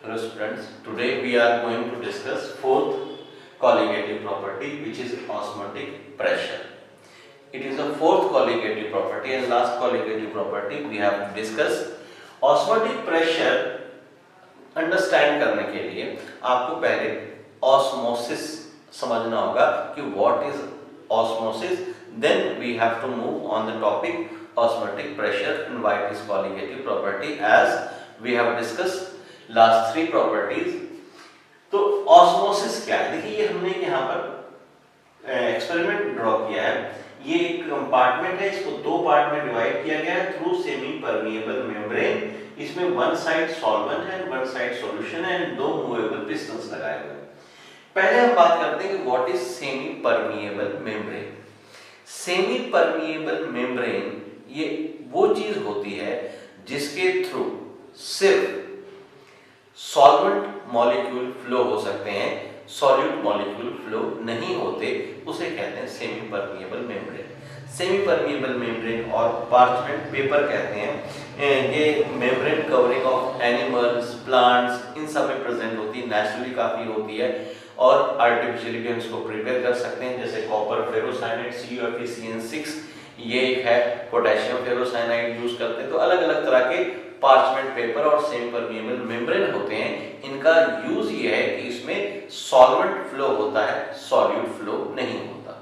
Hello students, today we are going to discuss fourth colligative property, which is osmotic pressure. It is a fourth colligative property and last colligative property we have discussed. Osmotic pressure understand करने के लिए आपको पहले osmosis समझना होगा कि what is osmosis, then we have to move on the topic osmotic pressure and why it is colligative property as we have discussed last three properties. तो osmosis क्या है, देखिए ये हमने यहाँ पर एक्सपेरिमेंट ड्रॉ किया है। ये एक कंपार्टमेंट है, इसको दो पार्ट में डिवाइड किया गया है थ्रू सेमी परमिएबल मेम्ब्रेन। इसमें वन साइड सॉल्वेंट है, वन साइड सॉल्यूशन है एंड दो मूवेबल पिस्टन्स लगाए हुए हैं। पहले हम बात करते हैं कि what is semi permeable membrane. Semi permeable membrane ये वो चीज होती है जिसके थ्रू सिर्फ सॉल्वेंट मॉलिक्यूल फ्लो हो सकते हैं, सॉल्यूट मॉलिक्यूल फ्लो नहीं होते, उसे कहते हैं semi permeable membrane. Semi permeable membrane और पार्चमेंट पेपर कहते हैं। ये membrane covering of animals, plants, इन सब में प्रेजेंट होती है, नेचुरली काफी होती है और आर्टिफिशियली भी हम इसको प्रिपेयर कर सकते हैं, जैसे कॉपर फेरोसाइनाइड CuFeCN6, ये एक है पोटेशियम फेरोसाइनाइड यूज करते हैं। तो अलग अलग तरह के पार्चमेंट पेपर और सेमी परमिएबल मेम्ब्रेन होते हैं। इनका यूज ये है कि इसमें सॉल्वेंट फ्लो होता है, सॉल्यूट फ्लो नहीं होता।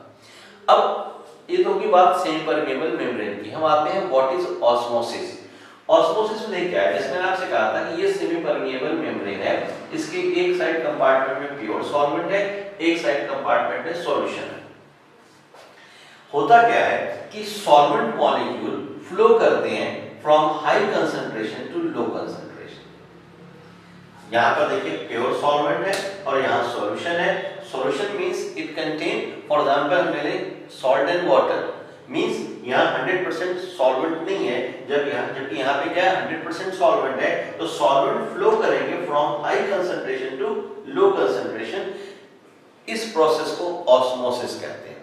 अब ये तो की बात सेमी परमिएबल मेम्ब्रेन की। हम आते हैं व्हाट इज ऑस्मोसिस। ऑस्मोसिस में क्या है, जैसे मैंने आपसे कहा था कि ये सेमी परमिएबल मेम्ब्रेन है, इसके एक साइड कंपार्टमेंट में प्योर सॉल्वेंट है, एक साइड कंपार्टमेंट में सॉल्यूशन है। होता क्या है कि सॉल्वेंट मॉलिक्यूल फ्लो करते हैं from high concentration to low concentration. यहां पर देखिए प्योर सॉल्वेंट है और यहां सॉल्यूशन है। Solution means it contain, for example मैंने सॉल्ट एंड वाटर, मींस यहां 100% सॉल्वेंट नहीं है, जबकि यहां पे क्या है 100% सॉल्वेंट है। तो सॉल्वेंट फ्लो करेंगे from high concentration to low concentration. इस प्रोसेस को ऑस्मोसिस कहते हैं।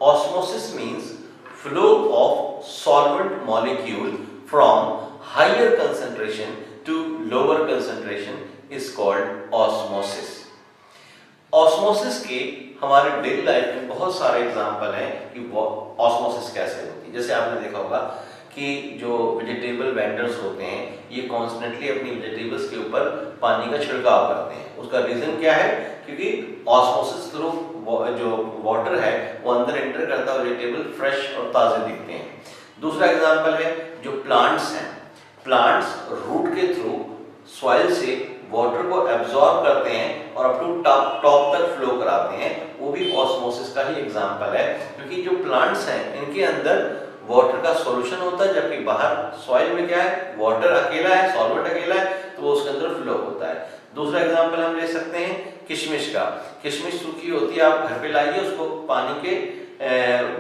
Osmosis means flow of solvent molecule from higher concentration to lower concentration is called osmosis. Osmosis के हमारे डेली लाइफ में बहुत सारे एग्जांपल हैं कि वो ऑस्मोसिस कैसे होती है। जैसे आपने देखा होगा कि जो वेजिटेबल वेंडर्स होते हैं ये कॉन्स्टेंटली अपनी वेजिटेबल्स के ऊपर पानी का छिड़काव करते हैं। उसका रीजन क्या है, क्योंकि ऑस्मोसिस थ्रू जो वाटर है वो अंदर एंटर करता है, वेजिटेबल फ्रेश और ताजे दिखते हैं। दूसरा एग्जांपल है जो प्लांट्स हैं, प्लांट्स रूट के थ्रू सॉइल से वाटर को एब्जॉर्ब करते हैं और अप टू टॉप तक फ्लो कराते हैं, वो भी ऑस्मोसिस का ही एग्जांपल है। क्योंकि जो प्लांट्स हैं इनके अंदर वाटर का सॉल्यूशन होता है, जबकि बाहर सॉइल में क्या है वाटर अकेला है, सॉल्वेंट अकेला है, तो वो उसके अंदर फ्लो होता है। दूसरा एग्जांपल हम ले सकते हैं किशमिश का। किशमिश सूखी होती है, आप घर पे लाइए, उसको पानी के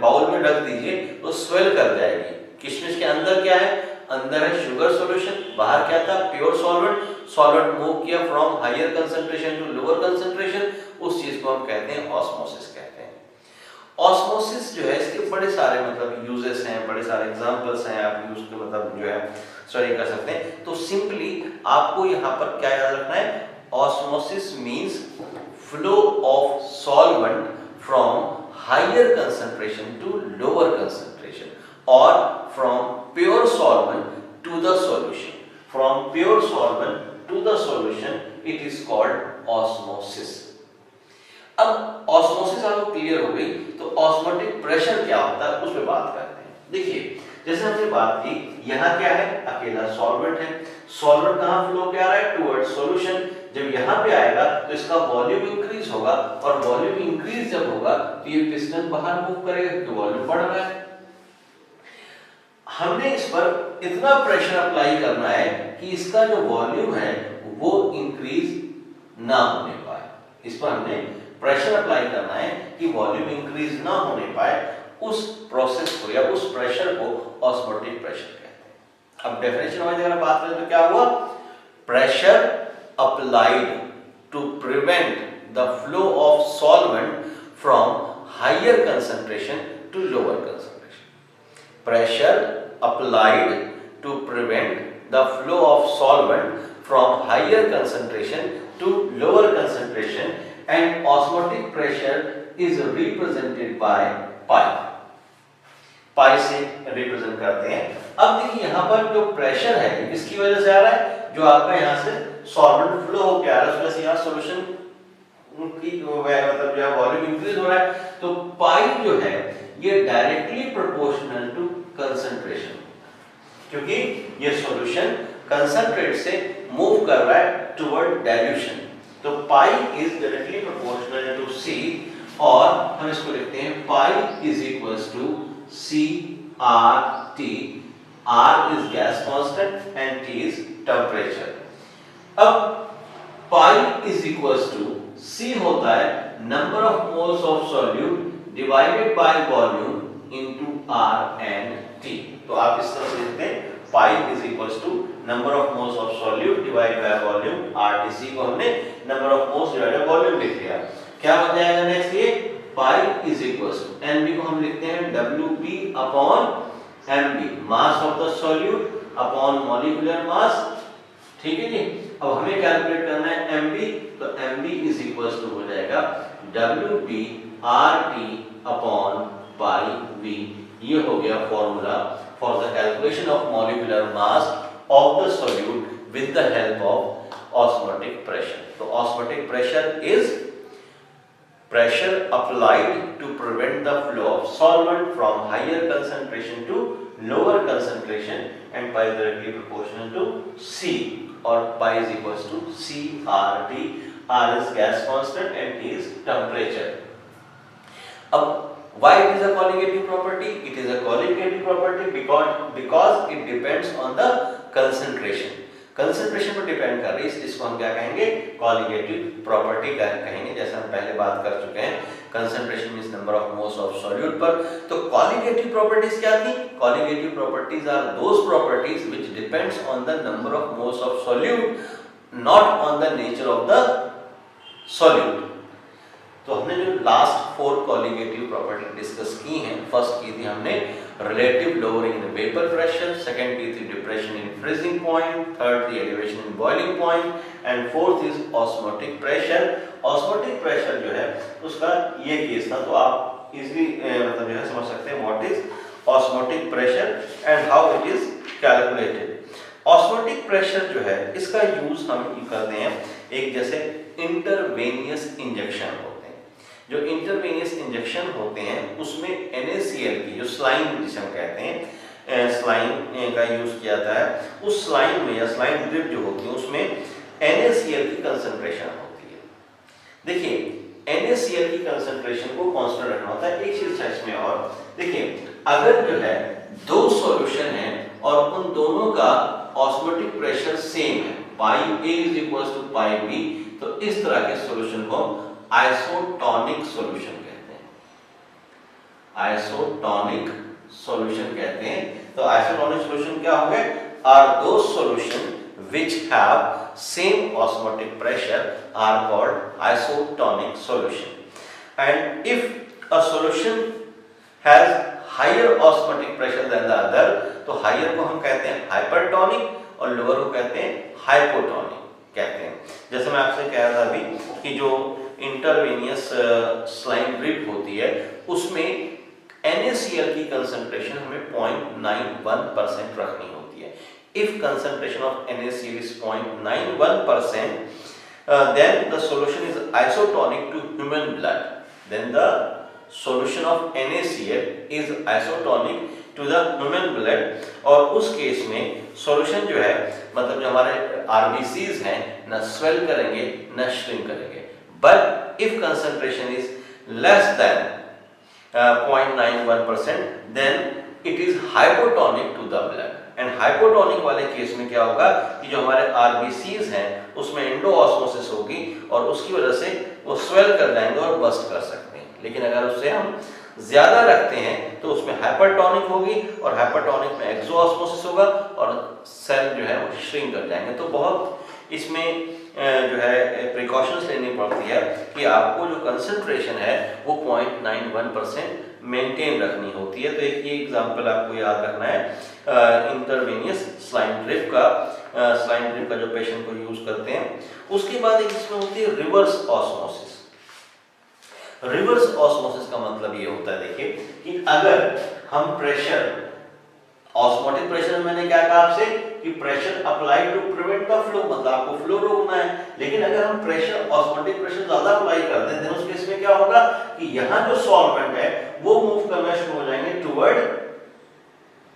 बाउल में रख दीजिए, तो स्वेल कर जाएगी। किशमिश के अंदर क्या है, अंदर है शुगर सॉल्यूशन, बाहर क्या था प्योर सॉल्वेंट। सॉल्वेंट मूव किया from higher concentration to lower concentration, उस चीज को हम कहते हैं ऑस्मोसिस कहते हैं। ऑस्मोसिस जो है इसके बड़े सारे मतलब यूजेस हैं, बड़े सारे एग्जांपल्स हैं, आप यूज के मतलब जो है स्टडी कर सकते हैं। तो सिंपली आपको यहाँ पर क्या याद रखना है, osmosis means flow of solvent from higher concentration to lower concentration or from pure solvent to the solution. From pure solvent to the solution it is called osmosis. अब ऑस्मोसिस आपको क्लियर हो गई, तो ऑस्मोटिक प्रेशर क्या होता है उस पर बात करते हैं। देखिए जैसे हमने बात की, यहाँ क्या है अकेला सॉल्वेंट है, सॉल्वेंट कहाँ फ्लो क्या रहा है टुवर्ड्स सॉल्यूशन। जब यहाँ पे आएगा तो इसका वॉल्यूम इंक्रीज होगा और वॉल्यूम इंक्रीज जब होगा तो ये पिस्टन बाहर मूव करेगा क्योंकि वॉल्यूम बढ़ रहा है। हमने इस पर इतना प्रेशर अप्लाई करना है कि इसका जो वॉल्यूम है वो इंक्रीज ना होने पाए। इस पर हमने प्रेशर अप्लाई करना है कि वॉल्यूम इंक्रीज ना होने पाए। उस प्रोसेस को या उस प्रेशर को ऑस्मोटिक प्रेशर कहते हैं। अब डेफिनेशन वाइज अगर बात करें तो क्या हुआ, pressure applied to prevent the flow of solvent from higher concentration to lower concentration. Pressure applied to prevent the flow of solvent from higher concentration to lower concentration and osmotic pressure is represented by pi. पाई से represent करते हैं। अब देखिए यहाँ पर जो pressure है किसकी वजह से आ रहा है, जो आपका यहाँ से सॉल्वेंट फ्लो होकर आ रहा है, उसमें से यहाँ सॉल्यूशन की मतलब जो है वॉल्यूम इंक्रीज हो रहा है, तो पाई जो है ये डायरेक्टली प्रोपोर्शनल टू कंसंट्रेशन, क्योंकि ये सॉल्यूशन कंसंट्रेट से मूव कर रहा है टुवर्ड डाइल्यूशन, तो pi is directly proportional to C, और हम इसको लिखते हैं pi is equals to CRT. R is gas constant and T is temperature. अब pi is equals to C होता है number of moles of solute divided by volume into R and T. तो आप इस तरह से लिखते हैं pi is equals to number of moles of solute divided by volume RTC को हमने number of moles divided by volume लिख लिया। क्या बन जाएगा नेक्स्ट, ये pi is equals to Nb को हम लिखते हैं Wp upon Mb, mass of the solute upon molecular mass, ठीक है जी। अब हमें कैलकुलेट करना है Mb, तो Mb is equals to हो जाएगा Wp RT upon pi V। ये हो गया formula for the calculation of molecular mass of the solute with the help of osmotic pressure। तो osmotic pressure is pressure applied to prevent the flow of solvent from higher concentration to lower concentration, and pi is directly proportional to C, or pi is equals to CRT. R is gas constant and T is temperature. अब why it is a colligative property? It is a colligative property because it depends on the concentration. Concentration पर depend कर रही है, इसको हम क्या कहेंगे, colligative property कहेंगे, जैसे हम पहले बात कर चुके हैं। Concentration means number of moles of solute पर, तो कॉलिगेटिव प्रॉपर्टीज क्या थी? Colligative properties are those properties which depends on the number of moles of solute, not on the nature of the solute. तो हमने जो लास्ट 4 कॉलिगेटिव प्रॉपर्टी डिस्कस की हैं, first की थी हमने relative lowering in vapor pressure, second की थी depression in freezing point, third थी elevation in boiling point, and fourth is osmotic pressure। osmotic pressure जो है उसका ये केस था, तो आप इजीली मतलब जो है समझ सकते हैं what is osmotic pressure and how it is calculated। osmotic pressure जो है इसका यूज हम करते हैं एक जैसे इंटरवेनियस इंजेक्शन होते हैं। जो इंटरवेनियस इंजेक्शन होते हैं उसमें NaCl की जो स्लाइन जिसे हम कहते हैं स्लाइन का यूज किया जाता है, उस स्लाइन में या स्लाइन ड्रिप जो होती है उसमें NaCl की कंसंट्रेशन होती है। देखिए NaCl की कंसंट्रेशन को कांस्टेंट रखना होता है। एक चीज है इसमें और देखिए, अगर जो है दो सॉल्यूशन है और उन दोनों का ऑस्मोटिक प्रेशर सेम है, pi A is equals to pi B, तो इस तरह के सॉल्यूशन को आइसोटोनिक सॉल्यूशन कहते हैं। आइसोटोनिक सॉल्यूशन कहते हैं। तो आइसोटोनिक सॉल्यूशन क्या होंगे? आर दो solution which have same osmotic pressure are called isotonic solution. And if a solution has higher osmotic pressure than the other, तो higher को हम कहते हैं hypertonic और lower को कहते हैं hypotonic कहते हैं। जैसे मैं आपसे कह रहा था अभी कि जो इंटरवेनियस स्लाइन ड्रिप होती है उसमें NaCl की कंसंट्रेशन हमें 0.91% रखनी होती है। If concentration of NaCl is 0.91%, then the solution is isotonic to human blood. Then the solution of NaCl is isotonic to the human blood, और उस केस में सॉल्यूशन जो है मतलब जो हमारे RBCs हैं न स्वेल करेंगे न श्रिंक करेंगे। But if concentration is less than 0.91%, then it is hypotonic to the blood. And hypotonic वाले केस में क्या होगा कि जो हमारे आरबीसीज हैं उसमें एंडोऑस्मोसिस होगी और उसकी वजह से वो स्वेल कर जाएंगे और बस्ट कर सकते हैं। लेकिन अगर उससे हम ज्यादा रखते हैं तो उसमें हाइपरटोनिक होगी और हाइपरटोनिक में एक्सोऑस्मोसिस होगा और सेल जो है वो श्रिंक कर जाएंगे। तो बहुत इसमें जो है प्रिकॉशंस लेनी पड़ती है कि आपको जो कंसंट्रेशन है वो 0.91% मेंटेन रखनी होती है। तो एक ये एग्जांपल आपको याद रखना है इंटरवेनियस सलाइन ड्रिप का जो पेशेंट को यूज करते हैं। उसके बाद एक इसमें होती है रिवर्स ऑस्मोसिस। रिवर्स ऑस्मोसिस का मतलब ये होता है, देखिए कि अगर हम प्रेशर, ऑस्मोटिक प्रेशर मैंने क्या कहा आपसे कि pressure apply to prevent the flow, मतलब आपको फ्लो रोकना है। लेकिन अगर हम प्रेशर, ऑस्मोटिक प्रेशर ज्यादा अप्लाई कर दें, उस केस में क्या होगा कि यहाँ जो सॉल्वेंट है वो मूव करना शुरू हो जाएंगे टुवर्ड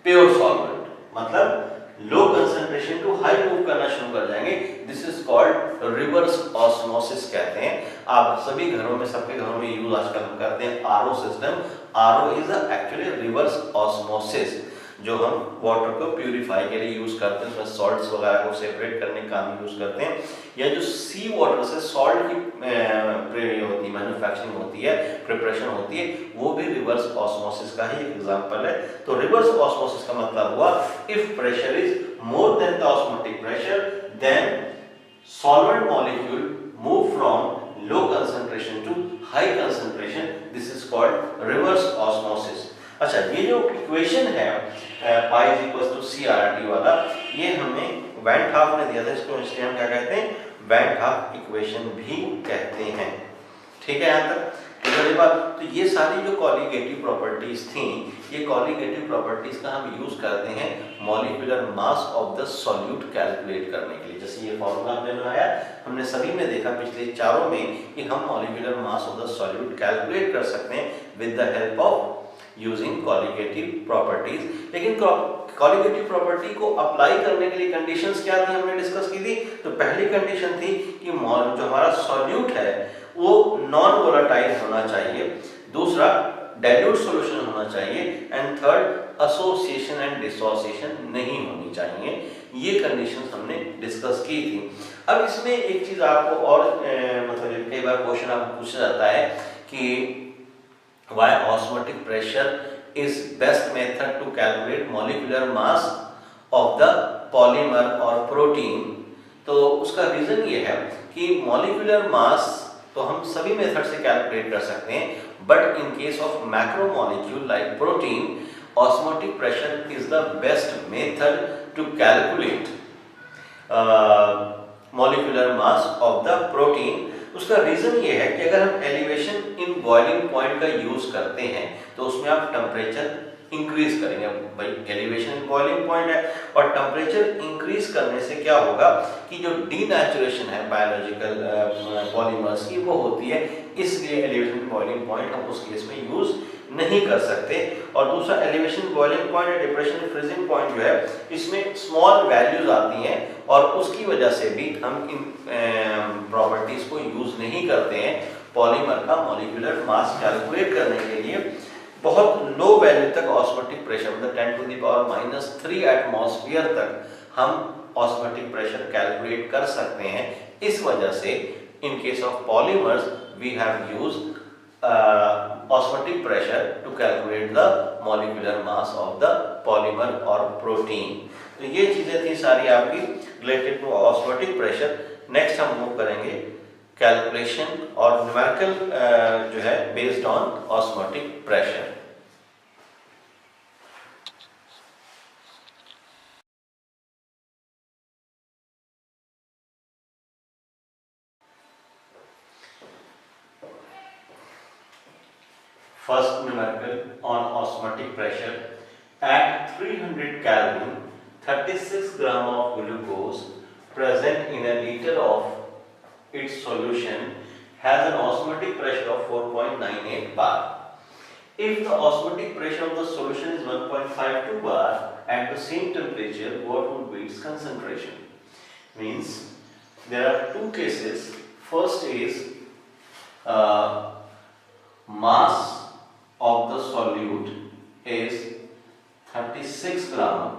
प्योर सॉल्वेंट, मतलब low concentration to high move करना शुरू कर जाएंगे। This is called reverse osmosis कहते हैं। आप सभी घरों में, सबके घरों में यूज आजकल हम करते हैं RO system. RO is actually reverse osmosis, जो हम वाटर को प्यूरिफाई के लिए यूज करते हैं, उसमें सॉल्ट्स वगैरह को सेपरेट करने का काम यूज करते हैं। या जो सी वाटर से सॉल्ट की होती है, मैन्युफैक्चरिंग होती है, प्रिपरेशन होती है, वो भी रिवर्स ऑस्मोसिस का ही एग्जांपल है। तो रिवर्स ऑस्मोसिस का मतलब हुआ if pressure is more than the osmotic pressure, then solvent molecule move from low concentration to high concentration. This is called reverse osmosis. अच्छा, ये जो इक्वेशन है pi is equal to CRT वाला, ये हमें वैन हाफ ने दिया था, इसको इसलिए हम क्या कहते हैं, वैन हाफ इक्वेशन भी कहते हैं। ठीक है, यहाँ तक क्लियर बात। तो ये सारी जो कॉलिगेटिव प्रॉपर्टीज थी, ये कॉलिगेटिव प्रॉपर्टीज का हम यूज करते हैं molecular mass of the solute calculate करने के लिए। जैसे ये फॉर्मूला हमने बनाया, हमने सभी ने देखा पिछले चारों में कि हम molecular mass of the solute calculate कर सकते हैं with the help of using colligative properties. लेकिन कॉलिगेटिव प्रॉपर्टी को अप्लाई करने के लिए कंडीशंस क्या थी, हमने डिस्कस की थी। तो पहली कंडीशन थी कि जो हमारा सॉल्यूट है वो नॉन वोलेटाइल होना चाहिए, दूसरा डाइल्यूट सॉल्यूशन होना चाहिए, and third association and dissociation नहीं होनी चाहिए। ये कंडीशंस हमने डिस्कस की थी। अब इसमें एक चीज आपको और मतलब कई बार क्वेश्चन आपको पूछा जाता है कि why osmotic pressure is best method to calculate molecular mass of the polymer or protein। तो उसका रीजन ये है कि molecular mass तो हम सभी मेथड से कैलकुलेट कर सकते हैं, but in case of macromolecule like protein, osmotic pressure is the best method to calculate molecular mass of the protein। उसका रीजन ये है कि अगर हम एलिवेशन इन बॉइलिंग पॉइंट का यूज करते हैं तो उसमें आप टेम्परेचर इंक्रीज करेंगे। भाई एलिवेशन इन बॉइलिंग पॉइंट है, और टेम्परेचर इंक्रीज करने से क्या होगा कि जो डीनेचुरेशन है बायोलॉजिकल पॉलीमर्स की वो होती है, इसलिए एलिवेशन इन बॉइलिंग पॉइंट हम उस केस में यूज नहीं कर सकते। और दूसरा एलिवेशन बॉइलिंग पॉइंट या डिप्रेशन फ्रीजिंग पॉइंट जो है, इसमें स्मॉल वैल्यूज आती हैं और उसकी वजह से भी हम इन प्रॉपर्टीज को यूज नहीं करते हैं पॉलीमर का मॉलिक्यूलर मास कैलकुलेट करने के लिए। बहुत लो वैल्यू तक ऑस्मोटिक प्रेशर, मतलब 10⁻³ एटमॉस्फेयर तक हम ऑस्मोटिक प्रेशर कैलकुलेट कर सकते हैं। इस वजह से in case of polymers we have used osmotic pressure to calculate the molecular mass of the polymer or protein। तो ये चीजें थी सारी आपकी related to osmotic pressure. Next हम मूव करेंगे कैलकुलेशन और न्यूमेरिकल जो है based on osmotic pressure. First numerical on osmotic pressure. At 300 Kelvin, 36 gram of glucose present in a liter of its solution has an osmotic pressure of 4.98 bar. If the osmotic pressure of the solution is 1.52 bar at the same temperature, what would be its concentration? Means there are two cases. First is mass of the solute is 36 gram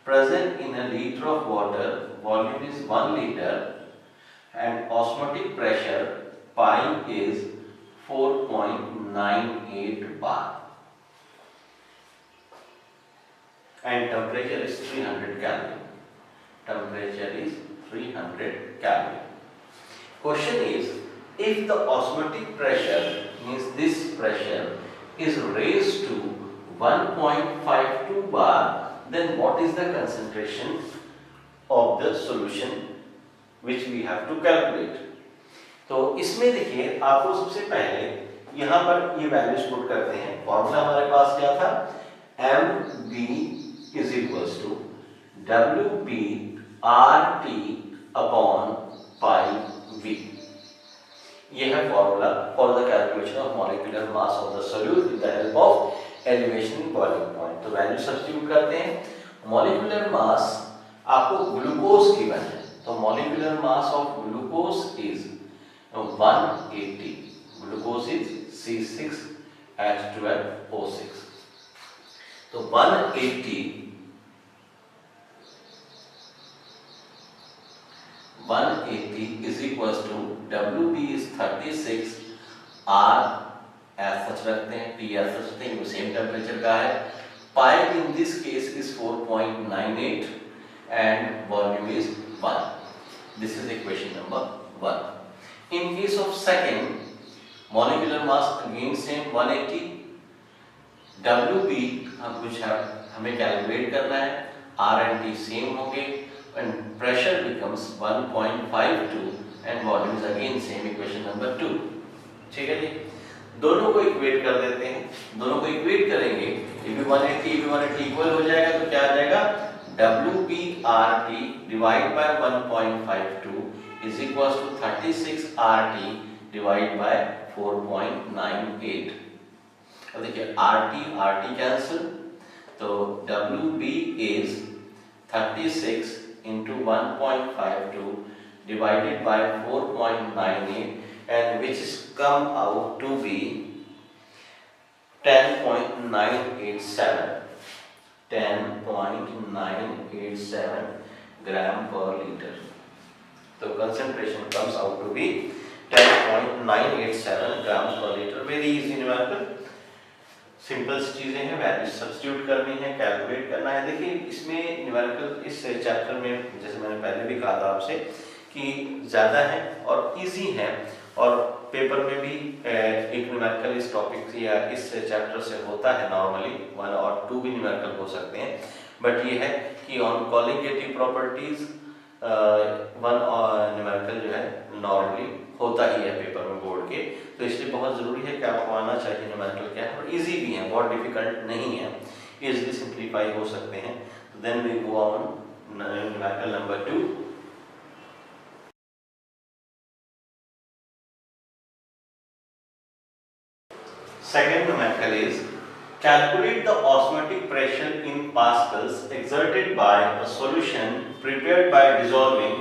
present in a liter of water, volume is 1 liter, and osmotic pressure pi is 4.98 bar, and temperature is 300 Kelvin. Temperature is 300 Kelvin. Question is, if the osmotic pressure, means this pressure, is raised to 1.52 bar, then what is the concentration of the solution which we have to calculate? तो इसमें देखिए आपको सबसे पहले यहाँ पर ये values put करते हैं। फॉर्मूला हमारे पास क्या था, MB is equals to WB RT upon pi V। ये है formula for the calculation of molecular mass of the solute with the help of elevation in boiling point. तो वैल्यू सब्स्टिट्यूट करते हैं। मॉलिक्यूलर मास आपको glucose given है, तो molecular mass of glucose is 180। Glucose is C6H12O6। तो 180 is equals to WB is 36, R as such रखते हैं, T as such रखते हैं, सेम टेम्परेचर का है। Pi in this case is 4.98 and volume is 1. This is equation number 1. In case of second, molecular mass again same 180, WB कुछ हमें calculate करना है, R and T सेम होंगे, and pressure becomes 1.52 and volume is again same, equation number 2। ठीक है जी, दोनों को equate कर देते हैं। दोनों को इक्वेट करेंगे, ये भी 180 ये भी 180 इक्वल हो जाएगा, तो क्या आ जाएगा, WBRT divide by 1.52 is equals to 36 RT divide by 4.98। अब देखिए RT कैंसिल, तो WB is 36 into 1.52 divided by 4.98 and which is come out to be 10.987 gram per liter। तो concentration comes out to be 10.987 grams per liter। Very easy numerical, simple चीजें हैं, value substitute करनी है, calculate करना है। देखिए इसमें न्यूमेरिकल इस चैप्टर में जैसे मैंने पहले भी कहा था आपसे कि ज़्यादा है और इजी है, और पेपर में भी एक न्यूमेरिकल इस टॉपिक या इस चैप्टर से होता है। नॉर्मली 1 और 2 भी न्यूमेरिकल हो सकते हैं, बट ये है कि ऑन कॉलिगेटिव प्रॉपर्टीज 1 न्यूमेरिकल जो है नॉर्मली होता ही है पेपर में बोर्ड के, तो इसलिए बहुत जरूरी है कि आपको आना चाहिए न्यूमेरिकल क्या है, और इजी भी है, बहुत डिफिकल्ट नहीं है, इजीली सिंप्लीफाई हो सकते हैं। तो then we go on numerical number 2। Second numerical is calculate the osmotic pressure in pascals exerted by a solution prepared by dissolving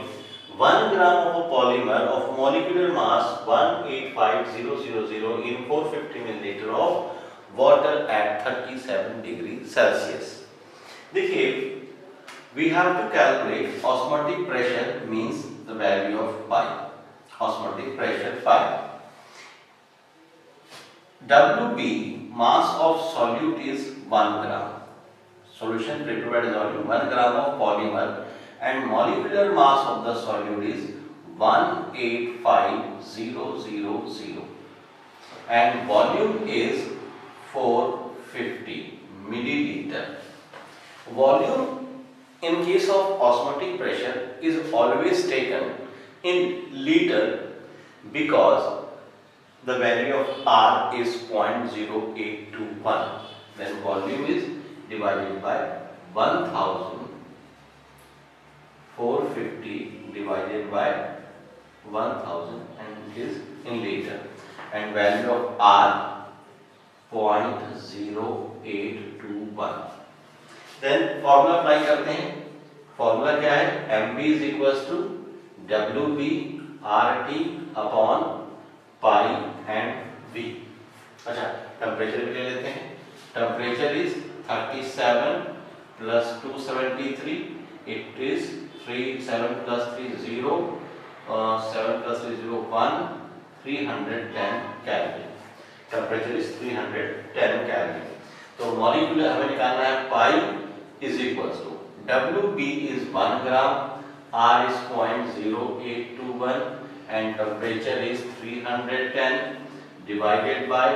1 gram of a polymer of molecular mass 185000 in 450 milliliter of water at 37 degrees Celsius। देखिए we have to calculate osmotic pressure, means the value of pi, osmotic pressure pi। WB mass of solute is 1 gram, solution prepared by dissolving 1 gram of polymer, and molecular mass of the solute is 185000 and volume is 450 milliliter। Volume in case of osmotic pressure is always taken in liter because the value of R is 0.0821, then volume is divided by 1450 divided by 1000 and it is in liter, and value of R 0.0821। then formula apply करते हैं। formula क्या है, MB is equals to WB RT upon pi and V। अच्छा, temperature भी ले लेते हैं। Temperature is 37 plus 273, it is 7 plus 3 0, 7 plus 3 0 1, 310 Kelvin। Temperature is 310 Kelvin। तो मॉलिक्यूलर हमें निकालना है, pi is equals to WB is 1 gram, R is 0.0821 and temperature is 310 divided by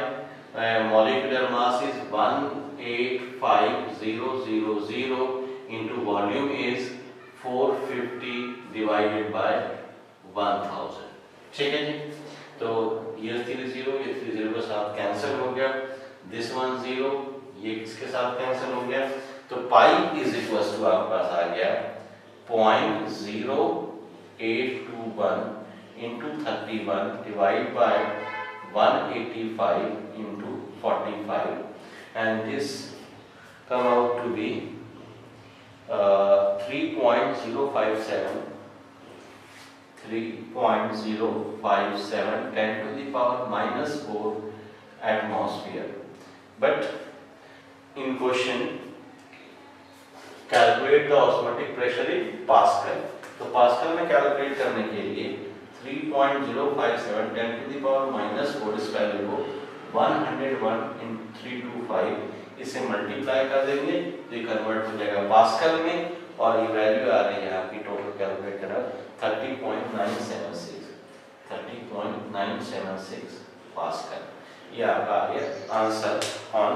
molecular mass is 185,000 into volume is 450 divided by 1000. ठीक है जी, तो ये 3 0, ये 3 0 के साथ कैंसिल हो गया, दिस 1 0 ये किसके साथ कैंसिल हो गया, तो पाई इज इक्वल टू आपके पास आ गया 0.0821 into 31 divided by 185 into 45, and this come out to be 3.057 10 to the power minus 4 atmosphere. But in question calculate the osmotic pressure in Pascal. तो पास्कल में कैलकुलेट करने के लिए 3.057 10 to the power minus 4 इस value को 101 in 325 इसे multiply कर देंगे तो ये कन्वर्ट हो जाएगा पास्कल में, और ये वैल्यू आ रही है आपकी टोटल कैलकुलेट करा 30.976 पास्कल। ये आपका आ गया आंसर ऑन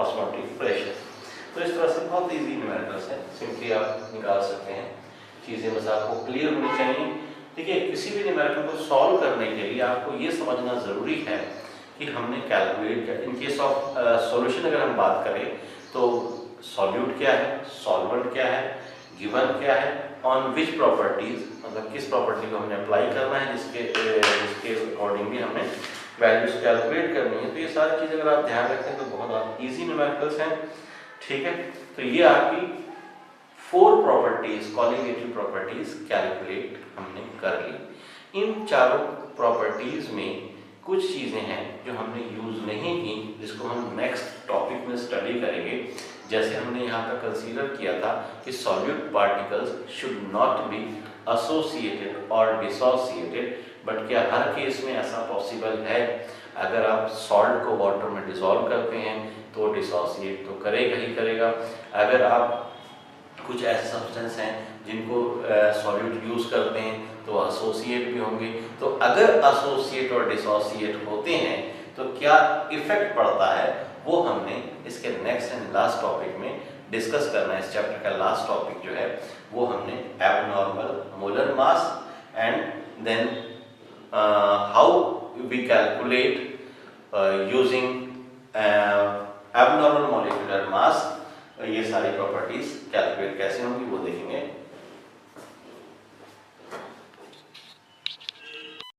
ऑस्मोटिक प्रेशर। तो इस तरह से बहुत इजी न्यूमेरिकल्स है, सिंपली आप निकाल सकते हैं, चीज़ें बस आपको क्लियर होनी चाहिए। देखिए, किसी भी न्यूमेरिकल को सॉल्व करने के लिए आपको ये समझना ज़रूरी है कि हमने कैलकुलेट किया। इन केस ऑफ सॉल्यूशन अगर हम बात करें तो सॉल्यूट क्या है, सॉल्वेंट क्या है, गिवन क्या है, ऑन विच प्रॉपर्टीज, मतलब किस प्रॉपर्टी को हमने अप्लाई करना है, जिसके अकॉर्डिंगली हमें वैल्यूज कैलकुलेट करनी है। तो ये सारी चीज़ अगर आप ध्यान रखें तो बहुत ईजी न्यूमेरिकल्स हैं। ठीक है, तो ये आपकी 4 प्रॉपर्टीज, कॉलिगेटिव प्रॉपर्टीज कैलकुलेट हमने कर ली। इन चारों प्रॉपर्टीज में कुछ चीज़ें हैं जो हमने यूज़ नहीं की, जिसको हम नेक्स्ट टॉपिक में स्टडी करेंगे। जैसे हमने यहाँ पर कंसीडर किया था कि solute particles should not be associated और डिसोसिएटेड, बट क्या हर केस में ऐसा पॉसिबल है? अगर आप सॉल्ट को वाटर में डिसॉल्व करते हैं तो डिसोसिएट तो करेगा ही करेगा। अगर आप कुछ ऐसे सब्सटेंस हैं जिनको सॉल्यूट यूज़ करते हैं तो एसोसिएट भी होंगे। तो अगर एसोसिएट और डिसोसिएट होते हैं तो क्या इफेक्ट पड़ता है, वो हमने इसके नेक्स्ट एंड लास्ट टॉपिक में डिस्कस करना है। इस चैप्टर का लास्ट टॉपिक जो है वो हमने abnormal molar mass and then how we calculate using abnormal molecular mass, ये सारी प्रॉपर्टीज कैलकुलेट कैसे होंगी वो देखेंगे